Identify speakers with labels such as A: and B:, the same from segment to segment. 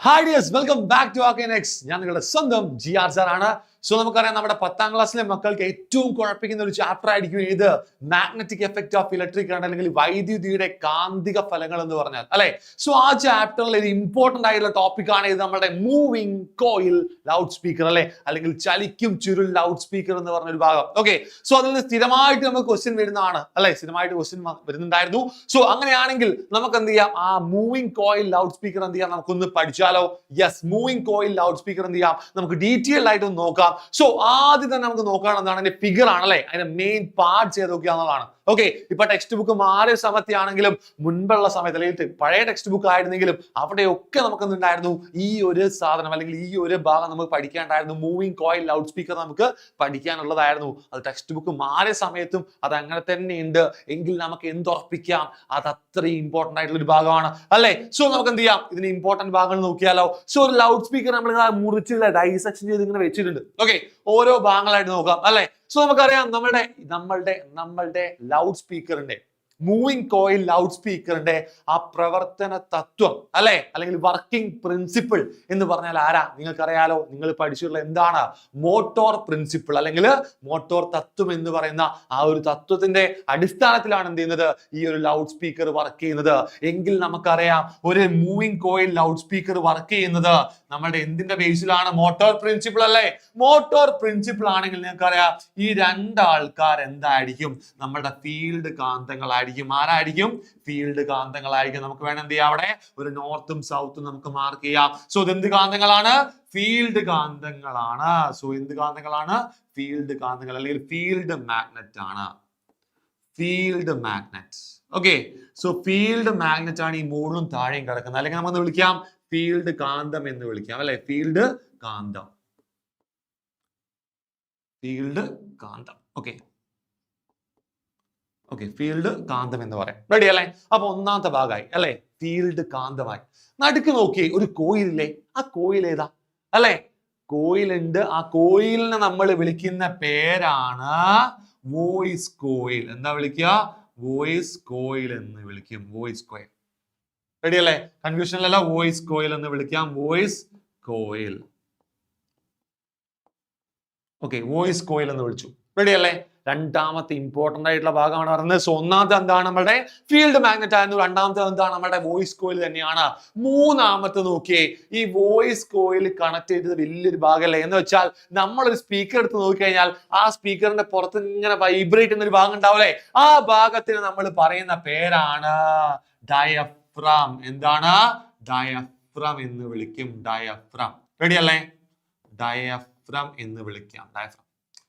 A: Hi dears, welcome back to Arkenex. ഞാൻ നിങ്ങളുടെ സ്വന്തം GR സാർ ആണ്. സോ നമുക്കറിയാം, നമ്മുടെ 10ാം ക്ലാസ്സിലെ മക്കൾക്ക് ഏറ്റവും കുഴപ്പിക്കുന്ന ഒരു ചാപ്റ്റർ ആയിരിക്കും ഇത് magnetic effect of electric current, അല്ലെങ്കിൽ വൈദ്യുതിയുടെ കാന്തിക ഫലങ്ങൾ എന്ന് പറഞ്ഞാൽ അല്ലെ. സോ ആ ചാപ്റ്ററിൽ ഒരു ഇമ്പോർട്ടന്റ് ആയിട്ടുള്ള ടോപ്പിക് ആണ് ഇത്, നമ്മുടെ മൂവിങ് കോയിൽ ലൗഡ് സ്പീക്കർ അല്ലെ, അല്ലെങ്കിൽ ചലിക്കും ചുരുൾ ലൗഡ് സ്പീക്കർ എന്ന് പറഞ്ഞ ഒരു ഭാഗം. ഓക്കെ, സോ അതിൽ നിന്ന് സ്ഥിരമായിട്ട് നമുക്ക് ക്വസ്റ്റ്യൻ വരുന്നതാണ് അല്ലെ, സ്ഥിരമായിട്ട് ക്വസ്റ്റ്യൻ വരുന്നുണ്ടായിരുന്നു. സോ അങ്ങനെയാണെങ്കിൽ നമുക്ക് എന്ത് ചെയ്യാം, ആ മൂവിങ് കോയിൽ ലൗഡ് സ്പീക്കർ എന്ത് ചെയ്യാം, നമുക്കൊന്ന് പഠിച്ചാലോ? Yes, moving coil loudspeaker എന്ത് ചെയ്യാം, നമുക്ക് ഡീറ്റെയിൽഡ് ആയിട്ട് ഒന്ന് നോക്കാം. സോ ആദ്യം തന്നെ നമുക്ക് നോക്കാൻ എന്താണ്, അതിന്റെ ഫിഗർ ആണല്ലേ, അതിന്റെ മെയിൻ പാർട്സ് ഏതൊക്കെയാണെന്നുള്ളതാണ്. ഓക്കെ, ഇപ്പൊ ടെക്സ്റ്റ് ബുക്ക് മാറിയ സമയത്താണെങ്കിലും മുൻപുള്ള സമയത്ത്, അല്ലെങ്കിൽ പഴയ ടെക്സ്റ്റ് ബുക്ക് ആയിരുന്നെങ്കിലും അവിടെയൊക്കെ നമുക്ക് എന്തുണ്ടായിരുന്നു, ഈ ഒരു സാധനം അല്ലെങ്കിൽ ഈ ഒരു ഭാഗം നമുക്ക് പഠിക്കാണ്ടായിരുന്നു. മൂവിങ് കോയിൽ ലൗഡ് സ്പീക്കർ നമുക്ക് പഠിക്കാനുള്ളതായിരുന്നു. അത് ടെക്സ്റ്റ് ബുക്ക് മാറിയ സമയത്തും അത് അങ്ങനെ തന്നെ ഉണ്ട് എങ്കിൽ നമുക്ക് എന്തുറപ്പിക്കാം, അത് അത്രയും ഇമ്പോർട്ടന്റ് ആയിട്ടുള്ള ഒരു ഭാഗമാണ് അല്ലെ. സോ നമുക്ക് എന്ത് ചെയ്യാം, ഇതിന് ഇമ്പോർട്ടന്റ് ഭാഗങ്ങൾ നോക്കിയാലോ. സോ ഒരു ലൗഡ് സ്പീക്കർ നമ്മൾ മുറിച്ചില്ല, ഡൈസെക്ഷൻ ചെയ്ത് ഇങ്ങനെ വെച്ചിട്ടുണ്ട്. ഓക്കെ, ഓരോ ഭാഗങ്ങളായിട്ട് നോക്കാം അല്ലെ. സോ നമുക്കറിയാം, നമ്മളുടെ ലൗഡ് സ്പീക്കറിന്റെ, മൂവിങ് കോയിൽ ലൗഡ് സ്പീക്കറിന്റെ ആ പ്രവർത്തന തത്വം അല്ലെ, അല്ലെങ്കിൽ വർക്കിംഗ് പ്രിൻസിപ്പിൾ എന്ന് പറഞ്ഞാൽ ആരാ നിങ്ങൾക്കറിയാലോ. നിങ്ങൾ പഠിച്ചിട്ടുള്ള എന്താണ്, മോട്ടോർ പ്രിൻസിപ്പിൾ അല്ലെങ്കിൽ മോട്ടോർ തത്വം എന്ന് പറയുന്ന ആ ഒരു തത്വത്തിന്റെ അടിസ്ഥാനത്തിലാണ് എന്ത് ചെയ്യുന്നത്, ഈ ഒരു ലൗഡ് സ്പീക്കർ വർക്ക് ചെയ്യുന്നത്. എങ്കിൽ നമുക്കറിയാം, ഒരു moving coil loud speaker work ചെയ്യുന്നത് നമ്മുടെ എന്തിന്റെ ബേസിലാണ്, മോട്ടോർ പ്രിൻസിപ്പിൾ അല്ലേ. മോട്ടോർ പ്രിൻസിപ്പിൾ ആണെങ്കിൽ നിങ്ങൾക്കറിയാം, ഈ രണ്ടാൾക്കാർ എന്തായിരിക്കും, നമ്മുടെ ഫീൽഡ് കാന്തങ്ങളായിരിക്കും. ആരായിരിക്കും, ഫീൽഡ് കാന്തങ്ങളായിരിക്കും. നമുക്ക് വേണം എന്ത് ചെയ്യാം, അവിടെ ഒരു നോർത്തും സൗത്തും നമുക്ക് മാർക്ക് ചെയ്യാം. സോ ഇത് എന്ത് കാന്തങ്ങളാണ്, ഫീൽഡ് കാന്തങ്ങളാണ്. സോ എന്ത് കാന്തങ്ങളാണ്, ഫീൽഡ് കാന്തങ്ങൾ, അല്ലെങ്കിൽ ഫീൽഡ് മാഗ്നറ്റ് ആണ്, field magnet. Okay, so field magnet ആണ് ഈ മുകളിലും താഴെയും കിടക്കുന്നത്, അല്ലെങ്കിൽ നമുക്ക് വിളിക്കാം ഫീൽഡ് കാന്തം എന്ന് വിളിക്കാം അല്ലെ. ഫീൽഡ് കാന്തം, ഫീൽഡ് കാന്തം. ഓക്കെ, ഫീൽഡ് കാന്തം എന്ന് പറയാം. റെഡി അല്ലേ? അപ്പൊ ഒന്നാമത്തെ ഭാഗമായി അല്ലെ, ഫീൽഡ് കാന്തമായി. നടുക്ക് നോക്കിയേ, ഒരു കോയിലില്ലേ, ആ കോയിൽ ഏതാ അല്ലെ, കോയിലുണ്ട്. ആ കോയിലിനെ നമ്മൾ വിളിക്കുന്ന പേരാണ് വോയിസ് കോയിൽ. എന്താ വിളിക്കുക, വോയിസ് കോയിൽ എന്ന് വിളിക്കും, വോയിസ് കോയിൽ. റെഡി അല്ലേ? കൺഫ്യൂഷനിലല്ല, വോയിസ് കോയിൽ എന്ന് വിളിക്കാം, voice coil. Okay, voice coil എന്ന് വിളിച്ചു. റെഡി അല്ലേ? രണ്ടാമത്തെ ഇമ്പോർട്ടന്റ് ആയിട്ടുള്ള ഭാഗമാണ് പറയുന്നത്. സോ ഒന്നാമത്തെ എന്താണ്, നമ്മുടെ ഫീൽഡ് മാഗ്നറ്റ് ആയിരുന്നു. രണ്ടാമത്തെ എന്താണ്, നമ്മുടെ വോയിസ് കോയിൽ തന്നെയാണ്. മൂന്നാമത്തെ നോക്കിയേ, ഈ വോയിസ് കോയിൽ കണക്ട് ചെയ്തത് വലിയൊരു ഭാഗമല്ലേ. എന്ന് വെച്ചാൽ നമ്മളൊരു സ്പീക്കർ എടുത്ത് നോക്കിക്കഴിഞ്ഞാൽ ആ സ്പീക്കറിന്റെ പുറത്ത് ഇങ്ങനെ വൈബ്രേറ്റ് എന്നൊരു ഭാഗം ഉണ്ടാവില്ലേ, ആ ഭാഗത്തിന് നമ്മൾ പറയുന്ന പേരാണ് ഡയഫ്രം. എന്താണ്, ഡയഫ്രം എന്ന് വിളിക്കും, ഡയഫ്രം. റെഡി അല്ലേ? ഡയഫ്രം എന്ന് വിളിക്കാം, ഡയഫ്രം.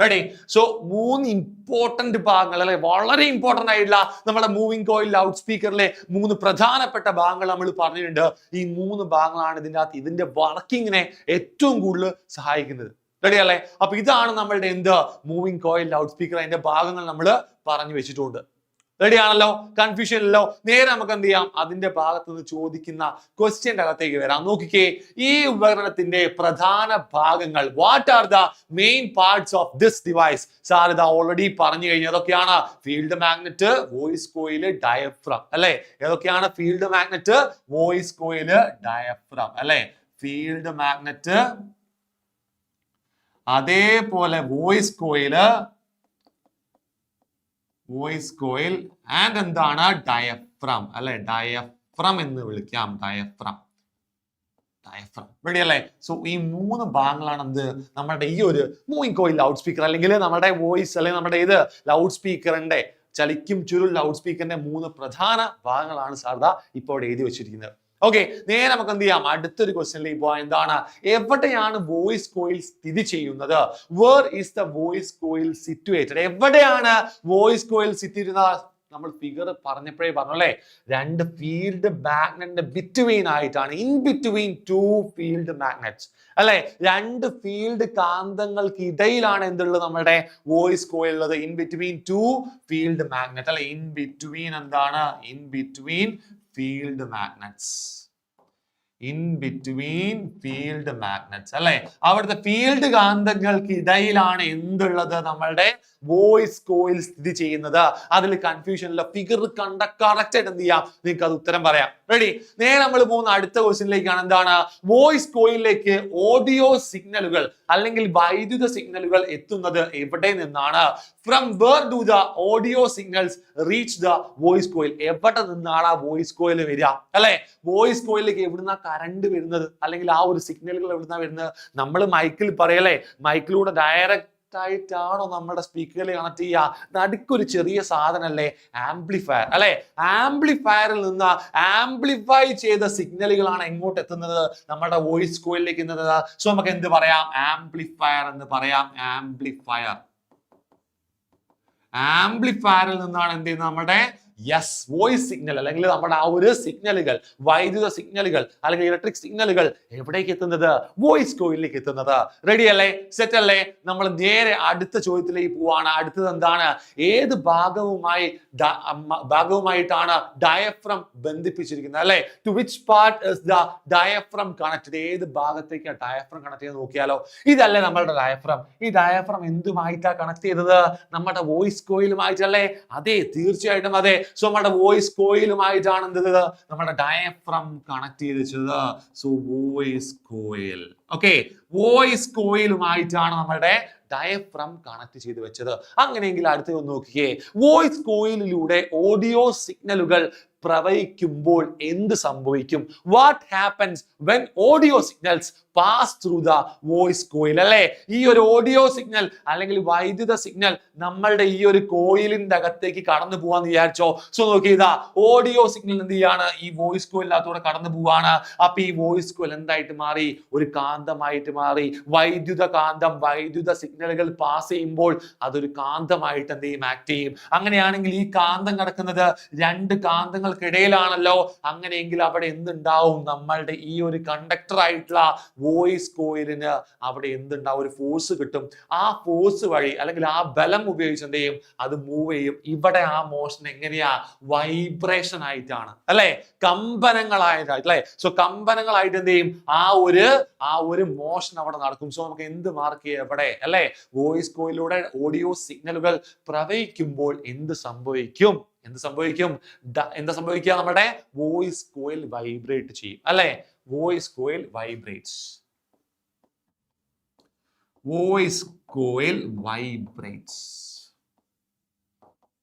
A: റെഡി? സോ മൂന്ന് ഇമ്പോർട്ടന്റ് ഭാഗങ്ങൾ അല്ലെ, വളരെ ഇമ്പോർട്ടന്റ് ആയിട്ടുള്ള നമ്മുടെ മൂവിങ് കോയിൽ ലൗഡ് സ്പീക്കറിലെ മൂന്ന് പ്രധാനപ്പെട്ട ഭാഗങ്ങൾ നമ്മൾ പറഞ്ഞിട്ടുണ്ട്. ഈ മൂന്ന് ഭാഗങ്ങളാണ് ഇതിന്റെ വർക്കിങ്ങിനെ ഏറ്റവും കൂടുതൽ സഹായിക്കുന്നത്. റെഡി അല്ലേ? അപ്പൊ ഇതാണ് നമ്മളുടെ എന്ത്, മൂവിങ് കോയിൽ ലൗഡ് സ്പീക്കർ. അതിന്റെ ഭാഗങ്ങൾ നമ്മൾ പറഞ്ഞു വെച്ചിട്ടുണ്ട്. റെഡി ആണല്ലോ? കൺഫ്യൂഷൻ ഇല്ലല്ലോ? നേരെ നമുക്ക് എന്ത് ചെയ്യാം, അതിന്റെ ഭാഗത്ത് നിന്ന് ചോദിക്കുന്ന ക്വസ്റ്റ്യന്റെ അകത്തേക്ക് വരാം. നോക്കിക്കേ, ഈ ഉപകരണത്തിന്റെ പ്രധാന ഭാഗങ്ങൾ, what are the main parts of this device? Sir ഇത് ഓൾറെഡി പറഞ്ഞു കഴിഞ്ഞു. ഏതൊക്കെയാണ്? ഫീൽഡ് മാഗ്നറ്റ്, വോയിസ് കോയില്, ഡയഫ്രം അല്ലെ. ഏതൊക്കെയാണ്? ഫീൽഡ് മാഗ്നറ്റ്, വോയിസ് കോയില്, ഡയഫ്രം അല്ലെ. ഫീൽഡ് മാഗ്നറ്റ്, അതേപോലെ വോയിസ് കോയില്, വോയിസ് കോയിൽ, ആൻഡ് എന്താണ്, ഡയഫ്രം അല്ലെ. ഡയഫ്രം എന്ന് വിളിക്കാം, ഡയഫ്രം, ഡയഫ്രം. റെഡി അല്ലേ? സോ ഈ മൂന്ന് ഭാഗങ്ങളാണ് എന്ത്, നമ്മുടെ ഈ ഒരു മൂവിങ് കോയിൽ ലൗഡ് സ്പീക്കർ, അല്ലെങ്കിൽ നമ്മുടെ വോയിസ് അല്ലെങ്കിൽ നമ്മുടെ ഇത് ലൗഡ് സ്പീക്കറിന്റെ, ചലിക്കും ചുരുൾ ലൗഡ് സ്പീക്കറിന്റെ മൂന്ന് പ്രധാന ഭാഗങ്ങളാണ് സാർദാ ഇപ്പോൾ ഇവിടെ എഴുതി വെച്ചിരിക്കുന്നത്. ഓക്കെ, നേരെ നമുക്ക് എന്ത് ചെയ്യാം, അടുത്തൊരു ക്വസ്റ്റ്യനിലേക്ക് പോവാം. എന്താണ്, എവിടെയാണ് വോയിസ് കോയിൽ സ്ഥിതി ചെയ്യുന്നത്? Where is the voice coil situated? എവിടെയാണ് വോയിസ് കോയിൽ സിറ്റുവേറ്റഡ്? നമ്മൾ ഫിഗർ പറഞ്ഞപ്പോഴേ പറഞ്ഞു അല്ലെ, രണ്ട് ഫീൽഡ് മാഗ്നറ്റിന്റെ ബിറ്റ്വീൻ ആയിട്ടാണ്, in between two field magnets അല്ലെ. രണ്ട് ഫീൽഡ് കാന്തങ്ങൾക്ക് ഇടയിലാണ് എന്തുള്ളത്, നമ്മുടെ വോയിസ് കോയിൽ ഉള്ളത്. In between two field magnet അല്ലെ. ഇൻ ബിറ്റ്വീൻ എന്താണ്, in between field magnets. In between field magnets അല്ലെ, അവിടുത്തെ ഫീൽഡ് കാന്തങ്ങൾക്ക് ഇടയിലാണ് എന്തുള്ളത്, നമ്മളുടെ വോയിസ് കോയിൽ സ്ഥിതി ചെയ്യുന്നത്. അതിൽ കൺഫ്യൂഷൻ ഇല്ല, ഫിഗർ കണ്ട കറക്റ്റ് ആയിട്ട് എന്ത് ചെയ്യാം, നിങ്ങൾക്ക് അത് ഉത്തരം പറയാം. റെഡി? നേരെ നമ്മൾ പോകുന്ന അടുത്ത ക്വസ്റ്റ്യനിലേക്കാണ്. എന്താണ്? വോയിസ് കോയിലേക്ക് ഓഡിയോ സിഗ്നലുകൾ അല്ലെങ്കിൽ വൈദ്യുത സിഗ്നലുകൾ എത്തുന്നത് എവിടെ നിന്നാണ്? From where do the audio signals reach the voice coil? എവിടെ നിന്നാണ് ആ വോയിസ് കോയിൽ വരിക അല്ലെ? വോയിസ് കോയിലേക്ക് എവിടുന്ന കറണ്ട് വരുന്നത്, അല്ലെങ്കിൽ ആ ഒരു സിഗ്നലുകൾ എവിടുന്ന വരുന്നത്? നമ്മൾ മൈക്കിൽ പറയല്ലേ, മൈക്കിലൂടെ ഡയറക്റ്റ് ആയിട്ടാണോ നമ്മുടെ സ്പീക്കറിൽ കണക്ട് ചെയ്യുക? നടുക്കൊരു ചെറിയ സാധനല്ലേ ആംപ്ലിഫയർ അല്ലെ? ആംപ്ലിഫയറിൽ നിന്ന് ആംപ്ലിഫൈ ചെയ്ത സിഗ്നലുകളാണ് എങ്ങോട്ട് എത്തുന്നത്? നമ്മുടെ വോയിസ് കോയിലേക്ക് എത്തുന്നത്. സോ നമുക്ക് എന്ത് പറയാം? ആംപ്ലിഫയർ എന്ന് പറയാം. ആംപ്ലിഫയറിൽ നിന്നാണ് എന്ത് ചെയ്യുന്നത്? നമ്മുടെ വോയിസ് സിഗ്നൽ അല്ലെങ്കിൽ നമ്മുടെ ആ ഒരു സിഗ്നലുകൾ, വൈദ്യുത സിഗ്നലുകൾ അല്ലെങ്കിൽ ഇലക്ട്രിക് സിഗ്നലുകൾ എവിടേക്ക് എത്തുന്നത്? വോയിസ് കോയിലേക്ക് എത്തുന്നത്. റെഡി അല്ലേ? സെറ്റ് അല്ലേ? നമ്മൾ നേരെ അടുത്ത ചോദ്യത്തിലേക്ക് പോവാണ്. അടുത്തത് എന്താണ്? ഏത് ഭാഗവുമായിട്ടാണ് ഡയഫ്രം ബന്ധിപ്പിച്ചിരിക്കുന്നത് അല്ലെ? To which part is the diaphragm connected? ഏത് ഭാഗത്തേക്കാണ് ഡയഫ്രം കണക്ട് ചെയ്ത് നോക്കിയാലോ? ഇതല്ലേ നമ്മളുടെ ഡയഫ്രം. ഈ ഡയഫ്രം എന്തുമായിട്ടാണ് കണക്ട് ചെയ്തത്? നമ്മുടെ വോയിസ് കോയിലുമായിട്ടല്ലേ? അതെ, തീർച്ചയായിട്ടും അതെ. സോ നമ്മുടെ വോയിസ് കോയിലുമായിട്ടാണ് എന്ത് നമ്മുടെ ഡയഫ്രം കണക്ട് ചെയ്ത് വെച്ചത്. So voice coil. Okay, voice കോയിലുമായിട്ടാണ് നമ്മുടെ ഡയഫ്രം കണക്ട് ചെയ്ത് വെച്ചത്. അങ്ങനെയെങ്കിൽ അടുത്ത ഒന്ന് നോക്കിയേ. വോയിസ് കോയിലിലൂടെ ഓഡിയോ സിഗ്നലുകൾ പ്രവഹിക്കുമ്പോൾ എന്ത് സംഭവിക്കും? What happens when audio signals pass through the voice coil അല്ലെ? ഈ ഒരു ഓഡിയോ സിഗ്നൽ അല്ലെങ്കിൽ വൈദ്യുത സിഗ്നൽ നമ്മളുടെ ഈ ഒരു കോയിലിന്റെ അകത്തേക്ക് കടന്നു പോവാന്ന് വിചാരിച്ചോ. സോ നോക്കിയതാ, ഓഡിയോ സിഗ്നൽ എന്ത് ചെയ്യാണ്? ഈ വോയിസ് കോയിലിനകത്തൂടെ കടന്നു പോവാണ്. അപ്പൊ ഈ വോയിസ് കോയിൽ എന്തായിട്ട് മാറി? ഒരു കാന്തമായിട്ട് മാറി. വൈദ്യുത കാന്തം, വൈദ്യുത സിഗ്നലുകൾ പാസ് ചെയ്യുമ്പോൾ അതൊരു കാന്തമായിട്ട് എന്ത് ചെയ്യും? ആക്ട് ചെയ്യും. അങ്ങനെയാണെങ്കിൽ ഈ കാന്തം കിടക്കുന്നത് രണ്ട് കാന്തങ്ങൾക്കിടയിലാണല്ലോ. അങ്ങനെയെങ്കിൽ അവിടെ എന്തുണ്ടാവും? നമ്മളുടെ ഈ ഒരു കണ്ടക്ടർ ആയിട്ടുള്ള വോയിസ് കോയിലിന് അവിടെ എന്തുണ്ടാവും? ഒരു ഫോഴ്സ് കിട്ടും. ആ ഫോഴ്സ് വഴി അല്ലെങ്കിൽ ആ ബലം ഉപയോഗിച്ച് എന്ത് ചെയ്യും? അത് മൂവ് ചെയ്യും. ഇവിടെ ആ മോഷൻ എങ്ങനെയാ? വൈബ്രേഷൻ ആയിട്ടാണ് അല്ലെ? കമ്പനങ്ങളായിട്ട് അല്ലെ? സോ കമ്പനങ്ങളായിട്ട് എന്ത് ചെയ്യും? ആ ഒരു മോഷൻ അവിടെ നടക്കും. സോ നമുക്ക് എന്ത് മാർക്ക് ചെയ്യാം ഇവിടെ അല്ലെ? വോയിസ് കോയിലൂടെ ഓഡിയോ സിഗ്നലുകൾ പ്രവഹിക്കുമ്പോൾ എന്ത് സംഭവിക്കും? എന്താ സംഭവിക്കുക? നമ്മുടെ വോയിസ് കോയിൽ വൈബ്രേറ്റ് ചെയ്യും അല്ലെ? Voice coil vibrates.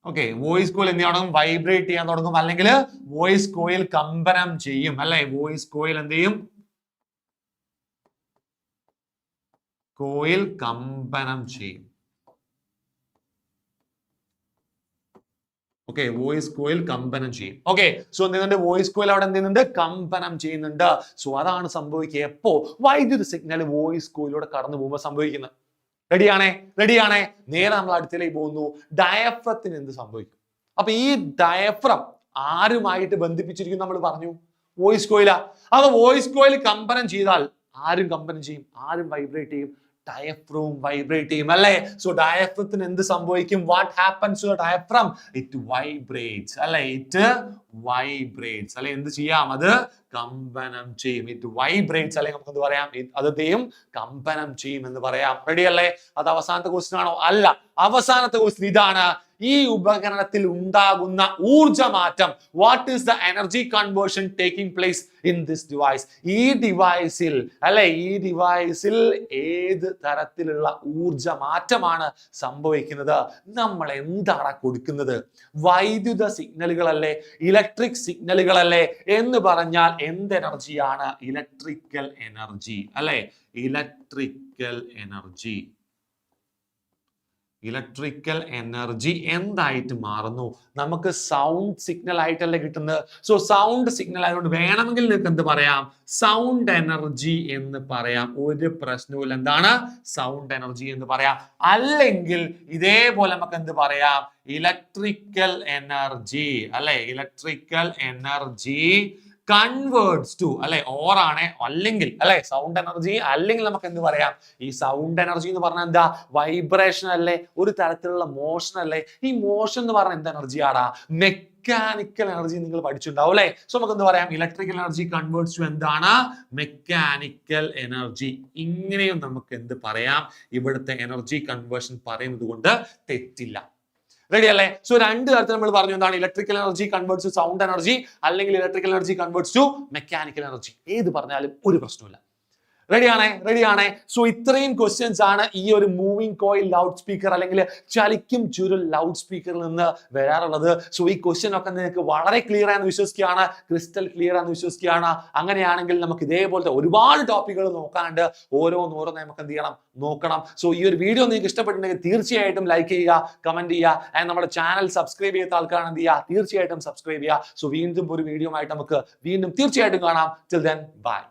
A: Okay, voice coil എന്ത് ചെയ്യണം? വൈബ്രേറ്റ് ചെയ്യാൻ തുടങ്ങും, അല്ലെങ്കിൽ വോയിസ് കോയിൽ കമ്പനം ചെയ്യും അല്ലെ? വോയിസ് കോയിൽ എന്ത് ചെയ്യും? കോയിൽ കമ്പനം ചെയ്യും. ഓക്കെ, വോയിസ് കോയിൽ കമ്പനം ചെയ്യും. ഓക്കെ, സോ എന്ത് ചെയ്യുന്നുണ്ട്? വോയിസ് കോയിൽ അവിടെ എന്ത് ചെയ്യുന്നുണ്ട്? കമ്പനം ചെയ്യുന്നുണ്ട്. സോ അതാണ് സംഭവിക്കുക എപ്പോ? വൈദ്യുത സിഗ്നൽ വോയിസ് കോയിലൂടെ കടന്നു പോകുമ്പോൾ സംഭവിക്കുന്നത്. റെഡിയാണേ? നേരെ നമ്മൾ അടുത്തേക്ക് പോകുന്നു. ഡയഫ്രത്തിന് എന്ത് സംഭവിക്കും? അപ്പൊ ഈ ഡയഫ്രം ആരുമായിട്ട് ബന്ധിപ്പിച്ചിരിക്കും? നമ്മൾ പറഞ്ഞു വോയിസ് കോയിലാ. അപ്പൊ വോയിസ് കോയിൽ കമ്പനം ചെയ്താൽ ആരും കമ്പനം ചെയ്യും, ആരും വൈബ്രേറ്റ് ചെയ്യും? ഡയഫ്രം വൈബ്രേറ്റ് ചെയ്യും അല്ലെ? സോ ഡയഫ്രത്തിന് എന്ത് സംഭവിക്കും? What happens to the diaphragm? It vibrates അല്ലെ? എന്ത് ചെയ്യാം? അത് കമ്പനം ചെയ്യും. ഇറ്റ് വൈബ്രേറ്റ്സ് അല്ലെങ്കിൽ നമുക്ക് എന്ത് പറയാം? അതെയും കമ്പനം ചെയ്യും എന്ന് പറയാം. റെഡി അല്ലേ? അത് അവസാനത്തെ ക്വസ്റ്റ്യൻ ആണോ? അല്ല, അവസാനത്തെ ക്വസ്റ്റ്യൻ ഇതാണ്. ഈ ഉപകരണത്തിൽ ഉണ്ടാകുന്ന ഊർജ്ജമാറ്റം, what is the energy conversion taking place in this device? ഈ ഡിവൈസിൽ ഏത് തരത്തിലുള്ള ഊർജ്ജമാറ്റമാണ് സംഭവിക്കുന്നത്? നമ്മൾ എന്താണ് കൊടുക്കുന്നത്? വൈദ്യുത സിഗ്നലുകളല്ലേ? ഇലക്ട്രിക് സിഗ്നലുകളല്ലേ? എന്ന് പറഞ്ഞാൽ എന്ത് എനർജിയാണ്? ഇലക്ട്രിക്കൽ എനർജി അല്ലെ? ഇലക്ട്രിക്കൽ എനർജി എന്തായിട്ട് മാറുന്നു? നമുക്ക് സൗണ്ട് സിഗ്നൽ ആയിട്ടല്ലേ കിട്ടുന്നത്. സോ സൗണ്ട് സിഗ്നൽ ആയതുകൊണ്ട് വേണമെങ്കിൽ നിങ്ങൾക്ക് എന്ത് പറയാം? സൗണ്ട് എനർജി എന്ന് പറയാം. ഒരു പ്രശ്നവും. എന്താണ്? സൗണ്ട് എനർജി എന്ന് പറയാം. അല്ലെങ്കിൽ ഇതേപോലെ നമുക്ക് എന്ത് പറയാം? ഇലക്ട്രിക്കൽ എനർജി അല്ലെ? ഇലക്ട്രിക്കൽ എനർജി കൺവേർട്സ് ടു അല്ലെ? ഓർ ആണ്, അല്ലെങ്കിൽ അല്ലെ? സൗണ്ട് എനർജി അല്ലെങ്കിൽ നമുക്ക് എന്ത് പറയാം? ഈ സൗണ്ട് എനർജി എന്ന് പറഞ്ഞാൽ എന്താ? വൈബ്രേഷൻ അല്ലേ? ഒരു തരത്തിലുള്ള മോഷൻ അല്ലേ? ഈ മോഷൻ എന്ന് പറഞ്ഞാൽ എന്ത് എനർജിയാടാ? മെക്കാനിക്കൽ എനർജി നിങ്ങൾ പഠിച്ചിട്ടുണ്ടാവും അല്ലെ? സോ നമുക്ക് എന്ത് പറയാം, ഇലക്ട്രിക്കൽ എനർജി കൺവേർട്സ് ടു എന്താണ്, മെക്കാനിക്കൽ എനർജി. ഇങ്ങനെയും നമുക്ക് എന്ത് പറയാം, ഇവിടുത്തെ എനർജി കൺവേർഷൻ പറയുന്നത് കൊണ്ട് തെറ്റില്ല. റെഡി അല്ലേ? സോ രണ്ട് തരത്തിൽ നമ്മൾ പറഞ്ഞു, എന്താണ് electrical energy converts to sound energy, അല്ലെങ്കിൽ electrical energy converts to mechanical energy. ഏത് പറഞ്ഞാലും ഒരു പ്രശ്നമില്ല. റെഡിയാണേ. സോ ഇത്രയും ക്വസ്റ്റ്യൻസ് ആണ് ഈ ഒരു മൂവിംഗ് കോയിൽ ലൗഡ് സ്പീക്കർ അല്ലെങ്കിൽ ചലിക്കും ചുരുൾ ലൗഡ് സ്പീക്കറിൽ നിന്ന് വരാറുള്ളത്. സോ ഈ ക്വസ്റ്റ്യൻ ഒക്കെ നിങ്ങൾക്ക് വളരെ ക്ലിയർ ആണെന്ന് വിശ്വസിക്കുകയാണ്, ക്രിസ്റ്റൽ ക്ലിയർ ആണെന്ന് വിശ്വസിക്കുകയാണ്. അങ്ങനെയാണെങ്കിൽ നമുക്ക് ഇതേപോലത്തെ ഒരുപാട് ടോപ്പിക്കുകൾ നോക്കാനുണ്ട്. ഓരോന്നോരോന്ന് നമുക്ക് എന്ത് ചെയ്യണം, നോക്കണം. സോ ഈ ഒരു വീഡിയോ നിങ്ങൾക്ക് ഇഷ്ടപ്പെട്ടിട്ടുണ്ടെങ്കിൽ തീർച്ചയായിട്ടും ലൈക്ക് ചെയ്യുക, കമന്റ് ചെയ്യുക. ആൻഡ് നമ്മുടെ ചാനൽ സബ്സ്ക്രൈബ് ചെയ്ത ആൾക്കാരാണ് എന്ത് ചെയ്യുക, തീർച്ചയായിട്ടും സബ്സ്ക്രൈബ് ചെയ്യുക. സോ വീണ്ടും ഒരു വീഡിയോ ആയിട്ട് നമുക്ക് വീണ്ടും തീർച്ചയായിട്ടും കാണാം. Till then bye.